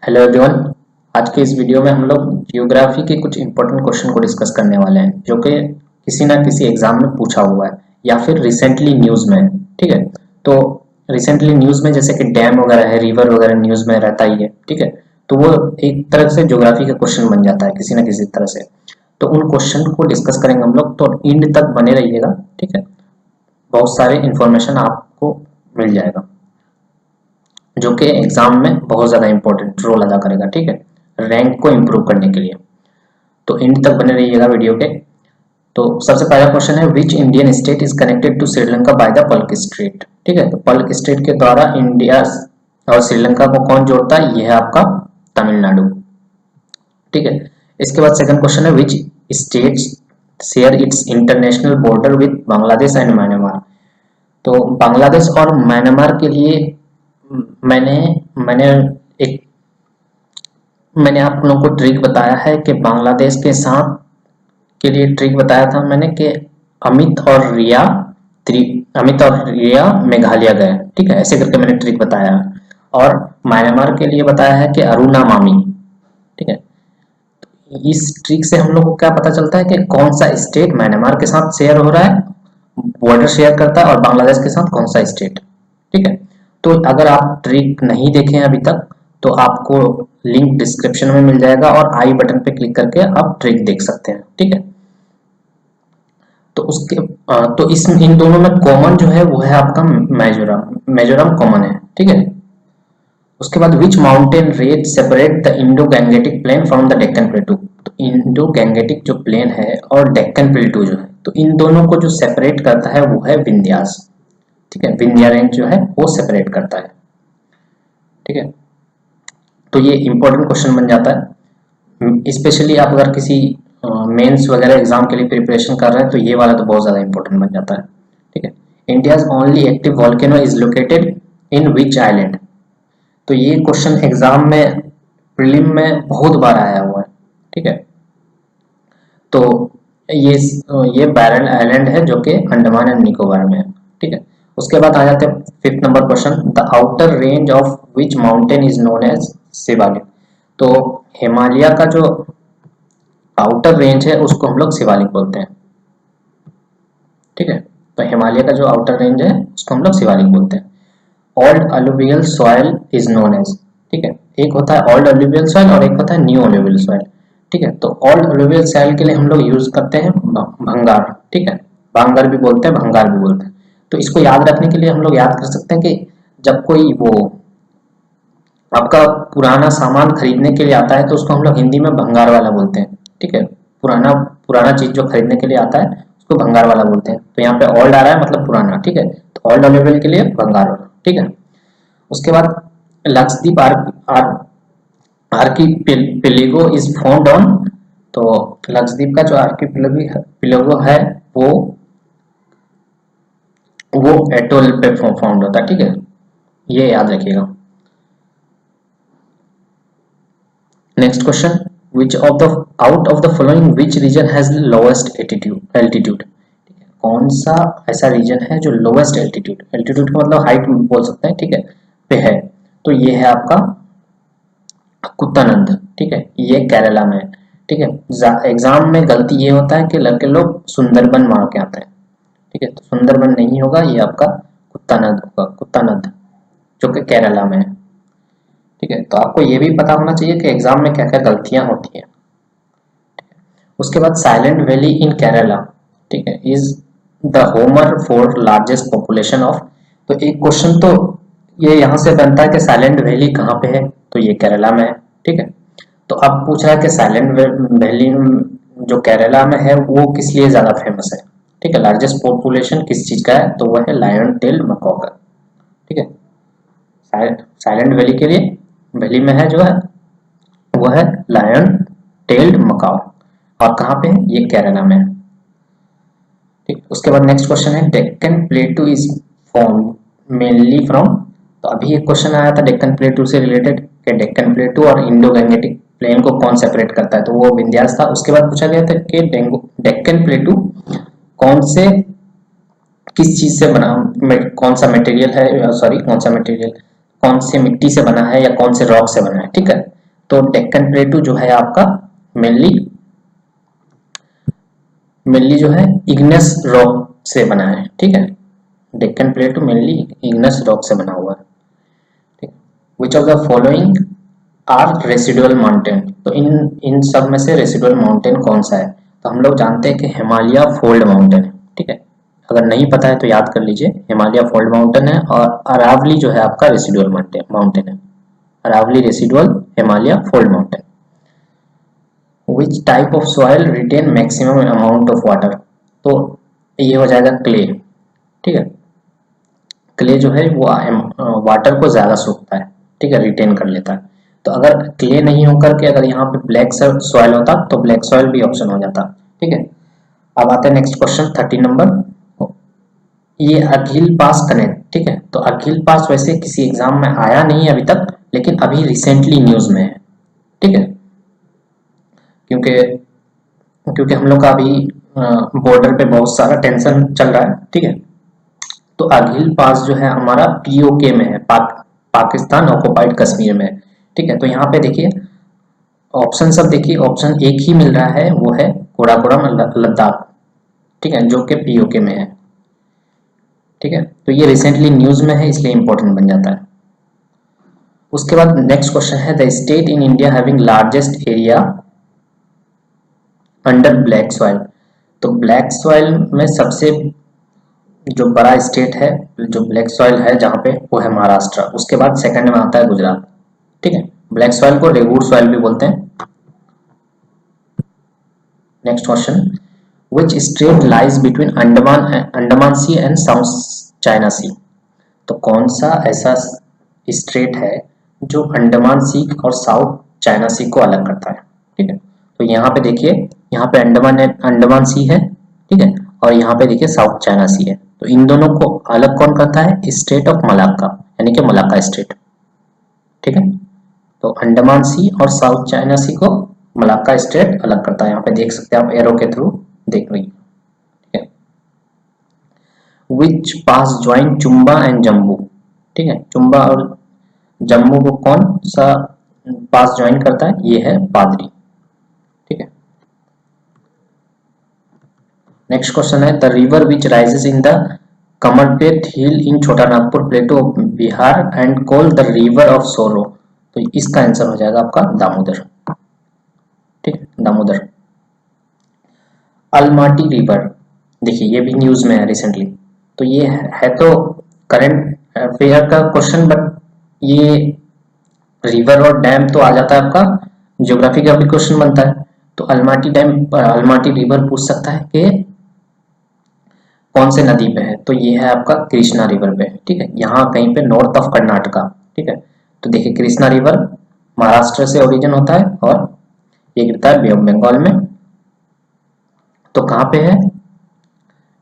Hello everyone. आज के इस वीडियो में हम लोग जियोग्राफी के कुछ इंपॉर्टेंट क्वेश्चन को डिस्कस करने वाले हैं जो कि किसी ना किसी एग्जाम में पूछा हुआ है या फिर रिसेंटली न्यूज़ में है। ठीक है, तो रिसेंटली न्यूज़ में जैसे कि डैम वगैरह है, रिवर वगैरह न्यूज़ में रहता ही है। ठीक है, तो वो एक तरह से ज्योग्राफी का क्वेश्चन बन जाता है किसी ना किसी तरह से। तो उन क्वेश्चन को डिस्कस करेंगे हम लोग, तो एंड तक बने रहिएगा। ठीक है, बहुत सारे इंफॉर्मेशन आपको मिल जाएगा जो कि एग्जाम में बहुत ज़्यादा इंपॉर्टेंट रोल अदा करेगा। ठीक है, रैंक को इम्प्रूव करने के लिए। तो एंड तक बने रहिएगा वीडियो के। तो सबसे पहला क्वेश्चन है, which Indian state is connected to Sri Lanka by the Palk strait. ठीक है, तो पल्क स्ट्रेट के द्वारा इंडिया और श्रीलंका को कौन जोड़ता है? यह है आपका तमिलनाडु। ठीक है, इसके बाद सेकंड क्वेश्चन है, which states share its international border with Bangladesh and Myanmar. तो बांग्लादेश और म्यांमार के लिए मैंने मैंने एक मैंने आप लोगों को ट्रिक बताया है कि बांग्लादेश के साथ के लिए ट्रिक बताया था मैंने कि अमित और रिया अमित और रिया मेघालय गए। ठीक है, ऐसे करके मैंने ट्रिक बताया। और म्यांमार के लिए बताया है कि अरुणा मामी। ठीक है, इस ट्रिक से हम लोग को क्या पता चलता है कि कौन सा स्टेट म्यांमार के साथ शेयर हो रहा है, बॉर्डर शेयर करता है, और बांग्लादेश के साथ कौन सा स्टेट। ठीक है, तो अगर आप ट्रिक नहीं देखे हैं अभी तक तो आपको लिंक डिस्क्रिप्शन में मिल जाएगा और आई बटन पे क्लिक करके आप ट्रिक देख सकते हैं। ठीक है, तो तो इस इन दोनों में कॉमन जो है वो है आपका मिजोरम। मिजोरम कॉमन है। ठीक है, उसके बाद which mountain range separate the Indo Gangetic plain from the Deccan plateau. तो इंडो गैंगेटिक जो प्लेन है और डेक्कन प्लेटू जो है, तो इन दोनों को जो सेपरेट करता है वो है विंध्यास। ठीक है, विंध्या रेंज जो है वो सेपरेट करता है। ठीक है, तो ये इंपॉर्टेंट क्वेश्चन बन जाता है, स्पेशली आप अगर किसी मेंस वगैरह एग्जाम के लिए प्रिपरेशन कर रहे हैं तो ये वाला तो बहुत ज़्यादा इंपॉर्टेंट बन जाता है। ठीक है, India's only active volcano is located in which island. तो ये क्वेश्चन एग्जाम में प्रीलिम में बहुत बार आया हुआ है। ठीक है, तो ये ये बैरल आइलैंड है जो कि अंडमान एंड निकोबार में है। ठीक है, उसके बाद आ जाते हैं fifth number question, the outer range of which mountain is known as Shivalik. तो हिमालय का जो आउटर रेंज है उसको हम लोग शिवालिक बोलते हैं। ठीक है, तो हिमालय का जो आउटर रेंज है उसको हम लोग शिवालिक बोलते हैं। Old alluvial soil is known as. ठीक है, एक होता है ओल्ड अलुवियल सॉइल और एक होता है न्यू अलुवियल सॉइल। ठीक है, तो ओल्ड अलुवियल सॉइल के लिए हम लोग यूज करते हैं भंगार। ठीक है, भांगर भी बोलते हैं, भंगार भी बोलते हैं। तो इसको याद रखने के लिए हम लोग याद कर सकते हैं कि जब कोई वो आपका पुराना सामान खरीदने के लिए आता है तो उसको हम लोग हिंदी में भंगार वाला बोलते हैं। ठीक है, पुराना पुराना चीज जो खरीदने के लिए आता है उसको भंगार वाला बोलते हैं। तो यहाँ पे ओल्ड आ रहा है मतलब पुराना। ठीक है, तो ओल्ड अवेलेबल के लिए भंगार वाला। ठीक है, उसके बाद Lakshadweep archipelago is found on. तो लक्षद्वीप का जो आर्कीपेलागो है वो एटोल पे फाउंड होता है। ठीक है, ये याद रखिएगा। Next question, which of the out of the following which region has the lowest altitude। कौन सा ऐसा रीजन है जो लोवेस्ट एल्टीट्यूड, एल्टीट्यूड का मतलब हाइट बोल सकते हैं। ठीक है, पे है। तो ये है आपका कुत्तानंद। ठीक है, ये केरला में है। ठीक है, एग्जाम में गलती ये होता है कि लड़के लोग सुंदरबन मार के आते हैं। ठीक है, तो सुंदरबन नहीं होगा, ये आपका कुत्तानंद होगा, कुत्तानंद जो कि केरला में है। ठीक है, तो आपको ये भी पता होना चाहिए कि एग्जाम में क्या क्या गलतियां होती हैं। उसके बाद साइलेंट वैली इन केरला। ठीक है, is the Homer for largest population of. तो एक क्वेश्चन तो ये यहाँ से बनता है कि साइलेंट वैली कहाँ पे है, तो ये केरला में है। ठीक है, तो अब पूछ रहा है कि साइलेंट वैली जो केरला में है वो किस लिए ज्यादा फेमस है। ठीक है, लार्जेस्ट पॉपुलेशन किस चीज का है, तो वह है लायन टेल मकाओ का। ठीक है, साइलेंट वैली के लिए वैली में है जो है वो है लायन टेल्ड मकाओ, और कहाँ पे है, ये केरला में है। ठीक, उसके बाद नेक्स्ट क्वेश्चन है, Deccan प्लेटू is form mainly from. तो अभी एक क्वेश्चन आया था डेक्कन प्लेटू से रिलेटेड कि डेक्कन प्लेटू और इंडो गैंगेटिक प्लेन को कौन सेपरेट करता है, तो वो विंध्यास था। उसके बाद पूछा गया था कि डेक्कन प्लेटू कौन से किस चीज से बना, कौन सा मटेरियल है, सॉरी कौन सा मटेरियल कौन से मिट्टी से बना है या कौन से रॉक से बना है, ठीक है। तो डेक्कन प्लेटू जो है आपका मेनली जो है इग्नेस रॉक से बना है, ठीक है। Deccan plateau mainly igneous rock से बना हुआ है। Which of the following are residual mountain, तो इन सब में से रेसिडुअल माउंटेन कौन सा है? तो हम लोग जानते हैं कि हिमालय फोल्ड माउंटेन है, ठीक है। अगर नहीं पता है तो याद कर लीजिए, हिमालय फोल्ड माउंटेन है, और अरावली जो है आपका रेसिडुअल माउंटेन है। Aravalli residual, Himalaya fold mountain. Which type of soil retain maximum amount of water, तो ये हो जाएगा क्ले, ठीक है। क्ले जो है वो वाटर को ज्यादा सोखता है, ठीक है, रिटेन कर लेता है। तो अगर क्ले नहीं होकर के अगर यहाँ पे ब्लैक सॉइल होता तो ब्लैक सॉइल भी ऑप्शन हो जाता, ठीक है। अब आते हैं नेक्स्ट क्वेश्चन 30 नंबर। ये अखिल पास कनेक्ट, ठीक है। तो अखिल पास वैसे किसी एग्जाम में आया नहीं है अभी तक, लेकिन अभी रिसेंटली न्यूज में है, ठीक है। क्योंकि क्योंकि हम लोग का अभी बॉर्डर पे बहुत सारा टेंशन चल रहा है, ठीक है। तो अखिल पास जो है हमारा पीओके में है, पाकिस्तान ऑक्युपाइड कश्मीर में, ठीक है। तो यहाँ पे देखिए ऑप्शन सब देखिए, ऑप्शन एक ही मिल रहा है, वो है कोराकोरम लद्दाख, ठीक है, जो कि पीओके में है, ठीक है। तो ये रिसेंटली न्यूज में है इसलिए इंपॉर्टेंट बन जाता है। उसके बाद नेक्स्ट क्वेश्चन है the state in India having largest area under black soil, तो ब्लैक सॉइल में सबसे जो बड़ा स्टेट है जो ब्लैक सॉइल है जहाँ पे, वो है महाराष्ट्र। उसके बाद सेकंड में आता है गुजरात, ठीक है। ब्लैक सॉइल को रेगुर सॉइल भी बोलते हैं। Next question, which state lies between Andaman sea and South China sea, तो कौन सा ऐसा स्टेट है जो अंडमान सी और साउथ चाइना सी को अलग करता है, ठीक है। तो यहाँ पे देखिए, यहाँ पे अंडमान सी है, ठीक है, और यहाँ पे देखिए साउथ चाइना सी है। तो इन दोनों को अलग कौन करता है? स्टेट ऑफ मलाक्का, यानी कि मलाक्का स्टेट, ठीक है। तो अंडमान सी और साउथ चाइना सी को मलाक्का स्टेट अलग करता है। यहाँ पे देख सकते हैं आप एरो के थ्रू देख रही, ठीक है। विच पास ज्वाइन चुम्बा एंड जम्मू, ठीक है। चुम्बा और जम्मू को कौन सा पास ज्वाइन करता है? ये है पादरी, ठीक है। नेक्स्ट क्वेश्चन है the river which rises in the Kamarpet hill in Chota Nagpur plateau of Bihar and call the river of sorrow, तो इसका आंसर हो जाएगा आपका दामोदर, ठीक है, दामोदर। अलमाटी रिवर, देखिए ये भी न्यूज में है रिसेंटली, तो ये है तो करंट अफेयर का क्वेश्चन, बट ये रिवर और डैम तो आ जाता है आपका ज्योग्राफी का भी क्वेश्चन बनता है। तो अलमाटी रिवर पूछ सकता है कि कौन से नदी पे है, तो ये है आपका कृष्णा रिवर पे, ठीक है। यहाँ कहीं पे नॉर्थ ऑफ कर्नाटका, ठीक है। तो देखिए कृष्णा रिवर महाराष्ट्र से ओरिजिन होता है और ये गिरता है बे ऑफ बंगाल में। तो कहाँ पे है?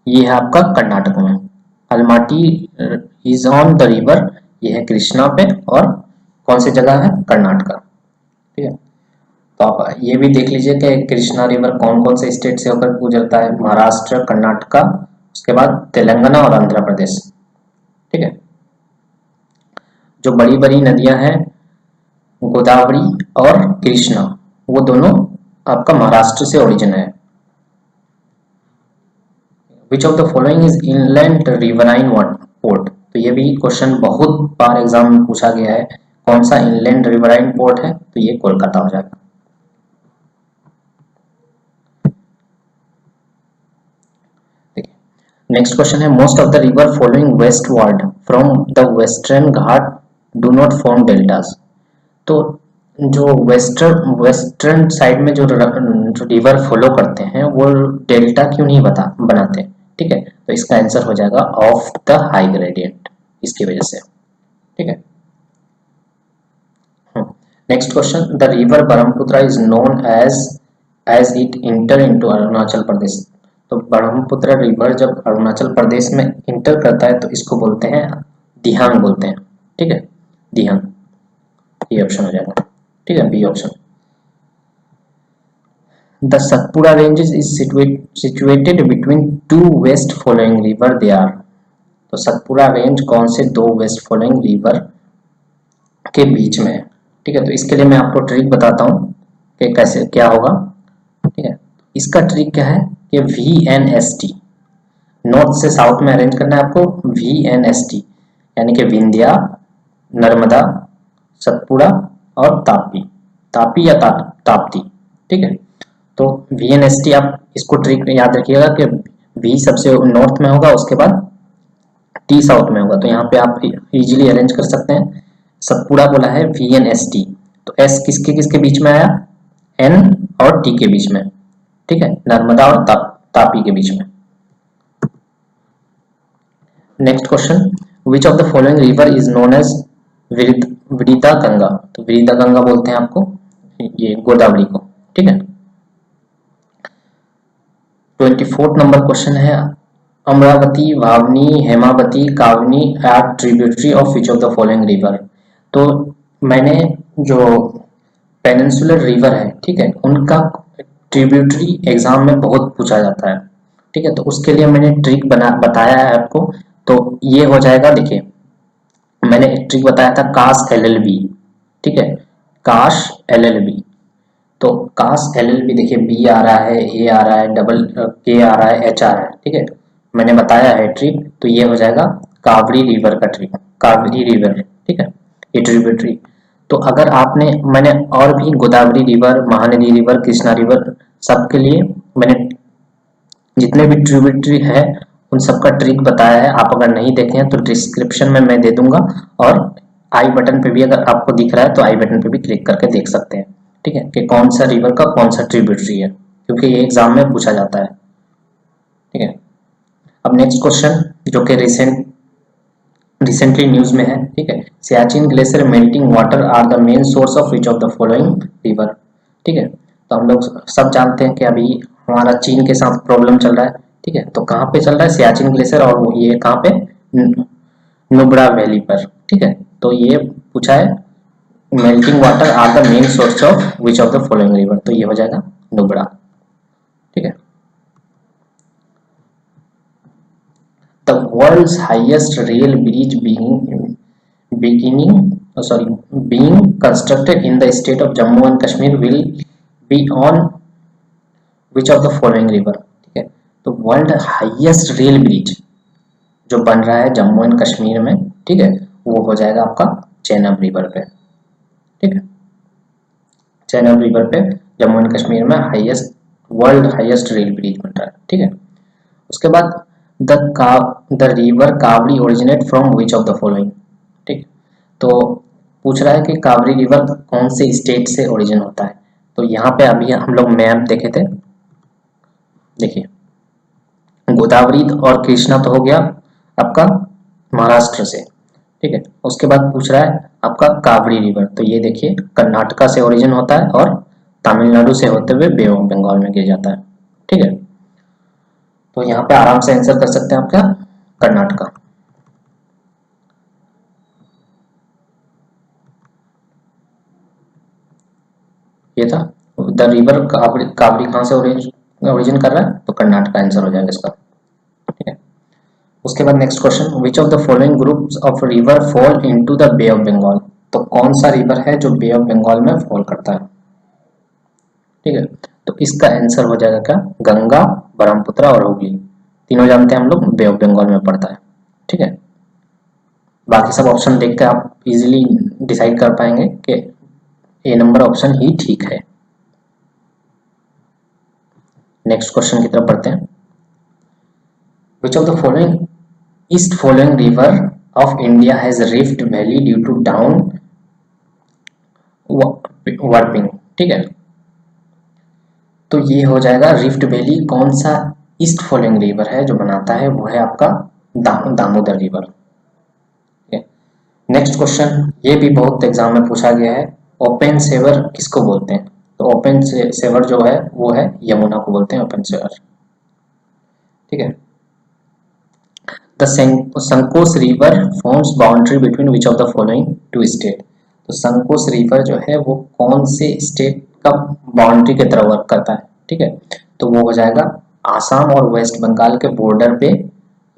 ये है आपका कर्नाटक में। Almaty is on the river, ये है कृष्णा पे, और कौन सी जगह है? कर्नाटका, ठीक है। तो आप ये भी देख लीजिए कि कृष्णा रिवर कौन कौन से स्टेट से होकर गुजरता है, महाराष्ट्र, कर्नाटका, उसके बाद तेलंगाना और आंध्र प्रदेश, ठीक है। जो बड़ी बड़ी नदियां हैं गोदावरी और कृष्णा, वो दोनों आपका महाराष्ट्र से ओरिजिन है। Which of the following is inland riverine port, तो ये भी क्वेश्चन बहुत बार एग्जाम में पूछा गया है, कौन सा इनलैंड रिवराइन पोर्ट है? तो ये कोलकाता हो जाएगा। नेक्स्ट क्वेश्चन है most of the river following westward from the western Ghat do not form deltas, तो जो वेस्टर्न साइड में जो रिवर फॉलो करते हैं वो डेल्टा क्यों नहीं बनाते, ठीक है। तो इसका आंसर हो जाएगा ऑफ द हाई ग्रेडियंट, इसकी वजह से, ठीक है। Next question the river Brahmaputra is known as it enter into Arunachal Pradesh, तो ब्रह्मपुत्र रिवर जब अरुणाचल प्रदेश में इंटर करता है तो इसको बोलते हैं दिहांग बोलते हैं, ठीक है, दिहांग, ये ऑप्शन हो जाएगा, ठीक है, B option. The Satpura ranges is situated between two west following river they are, तो सतपुड़ा रेंज कौन से दो वेस्ट फॉलोइंग रिवर के बीच में है। ठीक है, तो इसके लिए मैं आपको ट्रिक बताता हूँ कि कैसे क्या होगा। ठीक है, इसका ट्रिक क्या है कि VNST, नॉर्थ से साउथ में अरेंज करना है आपको। VNST यानी कि विंध्या, नर्मदा, सतपुड़ा और तापी, तापी या ताप्ती। ठीक है, तो VNST आप इसको ट्रिक याद रखिएगा कि V सबसे नॉर्थ में होगा, उसके बाद T साउथ में होगा। तो यहाँ पे आप इजीली अरेंज कर सकते हैं। सतपुड़ा बोला है VNST, तो S किसके किसके बीच में आया, N और T के बीच में। ठीक है, नर्मदा और तापी के बीच में। Next question, which of the following river is known as Vidita Ganga. तो विदिता गंगा बोलते हैं आपको ये गोदावरी को। ठीक है, 24 नंबर क्वेश्चन है, Amaravati, Bhavani, Hemavati, Kavani are tributary of which of the following river. तो मैंने जो पेनिनसुलर रिवर है, ठीक है, उनका ट्रिब्यूटरी एग्जाम में बहुत पूछा जाता है। ठीक है, तो उसके लिए मैंने ट्रिक बताया है आपको। तो ये हो जाएगा, देखिए मैंने एक ट्रिक बताया था काश LLB। ठीक है, काश LLB, तो काश LLB देखिए B आ रहा है, A आ रहा है, डबल K आ रहा है, H आ रहा है। ठीक है, मैंने बताया है ट्रिक, तो ये हो जाएगा कावरी रिवर का ट्रिक, कावरी रिवर। ठीक है, ये ट्रिब्यूटरी। तो अगर आपने, मैंने और भी Godavari river, Mahanadi river, Krishna river, सबके लिए मैंने जितने भी ट्रिब्यूटरी है उन सबका ट्रिक बताया है। आप अगर नहीं देखे हैं तो डिस्क्रिप्शन में मैं दे दूंगा, और आई बटन पे भी अगर आपको दिख रहा है तो आई बटन पे भी क्लिक करके देख सकते हैं। ठीक है, कि कौन सा रिवर का कौन सा ट्रिब्यूटरी है, क्योंकि ये एग्जाम में पूछा जाता है। ठीक है, अब नेक्स्ट क्वेश्चन जो कि रिसेंटली न्यूज में है। ठीक है, Siachen glacier melting water are the main source of which of the following river. ठीक है, तो हम लोग सब जानते हैं कि अभी हमारा चीन के साथ प्रॉब्लम चल रहा है। ठीक है, तो कहाँ पे चल रहा है, सियाचिन ग्लेशियर, और ये कहाँ पे, नुब्रा वैली पर। ठीक है, तो ये पूछा है melting water are the main source of which of the following river, तो ये हो जाएगा नुब्रा। ठीक है, the world's highest rail bridge being constructed in the state of Jammu and Kashmir will be on which of the following river। ठीक है, तो world highest rail bridge जो बन रहा है जम्मू एंड कश्मीर में, ठीक है, वो हो जाएगा आपका चेनाब रिवर पे। ठीक है, चेनाब रिवर पे जम्मू एंड कश्मीर में वर्ल्ड हाईएस्ट रेल ब्रिज बन रहा है। ठीक है, उसके बाद the river Kaveri originate from which of the following. ठीक, तो पूछ रहा है कि कावरी रिवर कौन से स्टेट से ओरिजिन होता है। तो यहाँ पे अभी हम लोग मैप देखे थे, देखिए गोदावरी और कृष्णा तो हो गया आपका महाराष्ट्र से। ठीक है, उसके बाद पूछ रहा है आपका कावड़ी रिवर, तो ये देखिए कर्नाटका से ओरिजिन होता है और तमिलनाडु से होते हुए बे ऑफ बंगाल में गिर जाता है। ठीक है, तो यहाँ पे आराम से आंसर कर सकते हैं आप, क्या कर्नाटका। ये था द रिवर कावड़ी कहाँ से ओरिजिन कर रहा है, तो कर्नाटका आंसर हो जाएगा इसका। ठीक है, उसके बाद next question, which of the following groups of river fall into the Bay of Bengal. तो कौन सा रिवर है जो बे ऑफ बंगाल में फॉल करता है। ठीक है, तो इसका आंसर हो जाएगा क्या, गंगा, ब्रह्मपुत्र और हुगली, तीनों जानते हैं हम लोग बे ऑफ बंगाल में पड़ता है। ठीक है, बाकी सब ऑप्शन देख कर आप इजीली डिसाइड कर पाएंगे कि ए नंबर ऑप्शन ही ठीक है। नेक्स्ट क्वेश्चन की तरफ बढ़ते हैं, which of the following east following river of India has rift valley due to down warping. ठीक है, तो ये हो जाएगा रिफ्ट वैली, कौन सा ईस्ट फॉलोइंग रिवर है जो बनाता है, वो है आपका दामोदर रिवर। नेक्स्ट क्वेश्चन, ये भी बहुत एग्जाम में पूछा गया है, ओपन सेवर किसको बोलते हैं। तो ओपन सेवर जो है वो है यमुना को बोलते हैं ओपन सेवर। ठीक है, the Sankosh river forms boundary between which of the following two state. तो संकोस रिवर जो है वो कौन से स्टेट का बाउंड्री की तरह वर्क करता है। ठीक है, तो वो हो जाएगा आसाम और वेस्ट बंगाल के बॉर्डर पे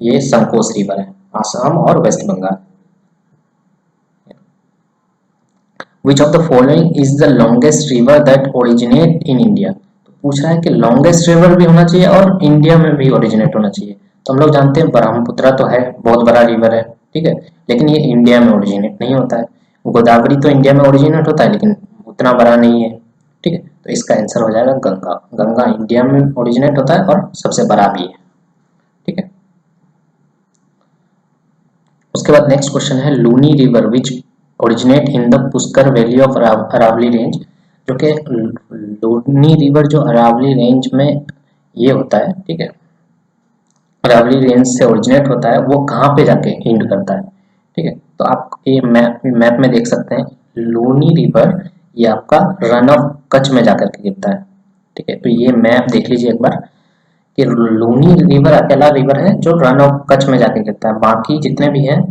ये संकोस रिवर है, आसाम और West Bengal. Which of the following is the longest river that originate in India. तो पूछ रहा है कि लॉन्गेस्ट रिवर भी होना चाहिए और इंडिया में भी ओरिजिनेट होना चाहिए। तो हम लोग जानते हैं ब्रह्मपुत्र तो है, बहुत बड़ा रिवर है, ठीक है, लेकिन ये इंडिया में ओरिजिनेट नहीं होता है। गोदावरी तो इंडिया में ओरिजिनेट होता है लेकिन उतना बड़ा नहीं है, ठीक है। तो इसका आंसर हो जाएगा गंगा। गंगा इंडिया में ओरिजिनेट होता है और सबसे बड़ा भी है, ठीक है। उसके बाद नेक्स्ट क्वेश्चन है Luni river which originate in the Pushkar valley of Aravalli range. जो कि लूनी रिवर जो अरावली रेंज में ये होता है, ठीक है, अरावली रेंज से ओरिजिनेट होता है, वो कहाँ पे जाके एंड करता है, ठीक है। तो आप ये मैप में देख सकते हैं लूनी रिवर ये आपका रन ऑफ कच्छ में जाकर के गिरता है, ठीक है। तो ये मैप देख लीजिए एक बार कि लूनी रिवर अकेला रिवर है जो रन ऑफ कच्छ में जाके गिरता है, बाकी जितने भी हैं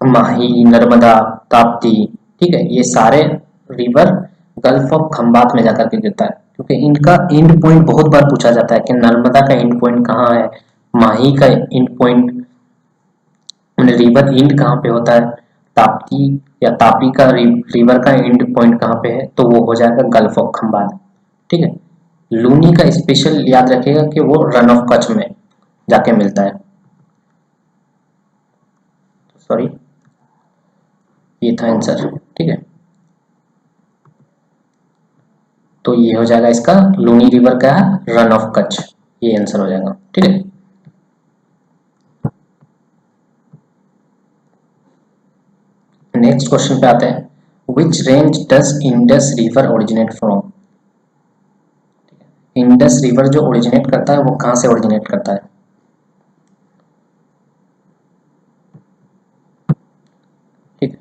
माही, नर्मदा, ताप्ती, ठीक है, ये सारे रिवर गल्फ ऑफ खंबात में जाकर के गिरता है, क्योंकि इनका एंड पॉइंट बहुत बार पूछा जाता है कि नर्मदा का एंड पॉइंट कहाँ है, माही का एंड पॉइंट रिवर एंड कहाँ पे होता है, ताप्ती या तापी का रिवर का एंड पॉइंट कहाँ पे है, तो वो हो जाएगा गल्फ ऑफ खंबात, ठीक है। लूनी का स्पेशल याद रखिएगा कि वो रन ऑफ कच्छ में जाके मिलता है, सॉरी ये था आंसर, ठीक है। तो ये हो जाएगा इसका लूनी रिवर का रन ऑफ कच्छ, ये आंसर हो जाएगा, ठीक है। नेक्स्ट क्वेश्चन पे आते हैं which range does Indus river originate from. Indus river जो ओरिजिनेट करता है वो कहाँ से ओरिजिनेट करता है, ठीक।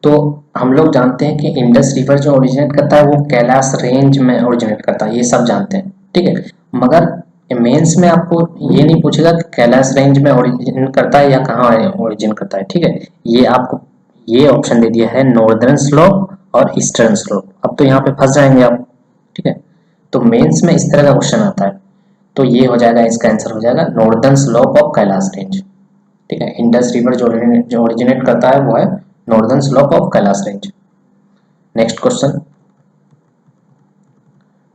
तो हम लोग जानते हैं कि इंडस रिवर जो ओरिजिनेट करता है वो कैलाश रेंज में ओरिजिनेट करता है, ये सब जानते हैं, ठीक है। मगर मेंस में आपको ये नहीं पूछेगा कि कैलाश रेंज में ओरिजिन करता है या कहाँ ओरिजिन करता है, ठीक है। ये आपको ये ऑप्शन दे दिया है नॉर्दर्न स्लोप और ईस्टर्न स्लोप। अब तो यहाँ पे फंस जाएंगे आप, ठीक है। तो मेंस में इस तरह का क्वेश्चन आता है, तो ये हो जाएगा, इसका आंसर हो जाएगा northern slope of Kailash range, ठीक है। इंडस रिवर जो ओरिजिनेट करता है वो है northern slope of Kailash range. Next question,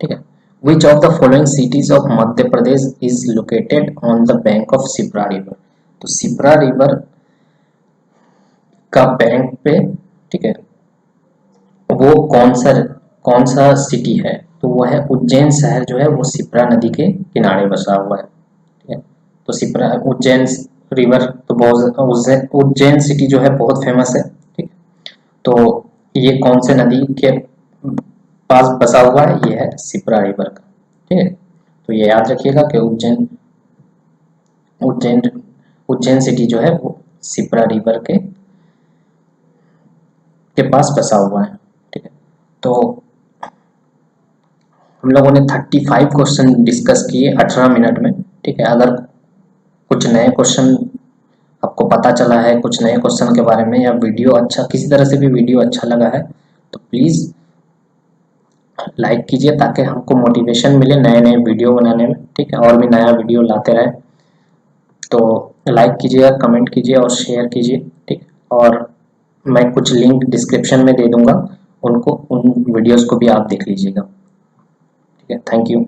ठीक है, which of the following cities of Madhya Pradesh is located on the bank of Shipra river. तो सिप्रा रिवर का बैंक पे, ठीक है, वो कौन सा सिटी है, तो वो है उज्जैन शहर जो है वो सिप्रा नदी के किनारे बसा हुआ है, ठीक है। तो सिप्रा उज्जैन रिवर तो बहुत उज्जैन सिटी जो है बहुत फेमस है, ठीक। तो ये कौन से नदी के पास बसा हुआ है, ये है सिप्रा रिवर का, ठीक है। तो ये याद रखिएगा कि उज्जैन उज्जैन उज्जैन सिटी जो है वो सिप्रा रिवर के पास बसा हुआ है, ठीक है। तो हम लोगों ने 35 क्वेश्चन डिस्कस किए 18 मिनट में, ठीक है। अगर कुछ नए क्वेश्चन आपको पता चला है, कुछ नए क्वेश्चन के बारे में, या वीडियो अच्छा किसी तरह से भी वीडियो अच्छा लगा है, तो प्लीज़ लाइक कीजिए ताकि हमको मोटिवेशन मिले नए नए वीडियो बनाने में, ठीक है, और भी नया वीडियो लाते रहे। तो लाइक कीजिएगा, कमेंट कीजिए और शेयर कीजिए, ठीक। और मैं कुछ लिंक डिस्क्रिप्शन में दे दूंगा, उन वीडियोस को भी आप देख लीजिएगा, ठीक है। Thank you.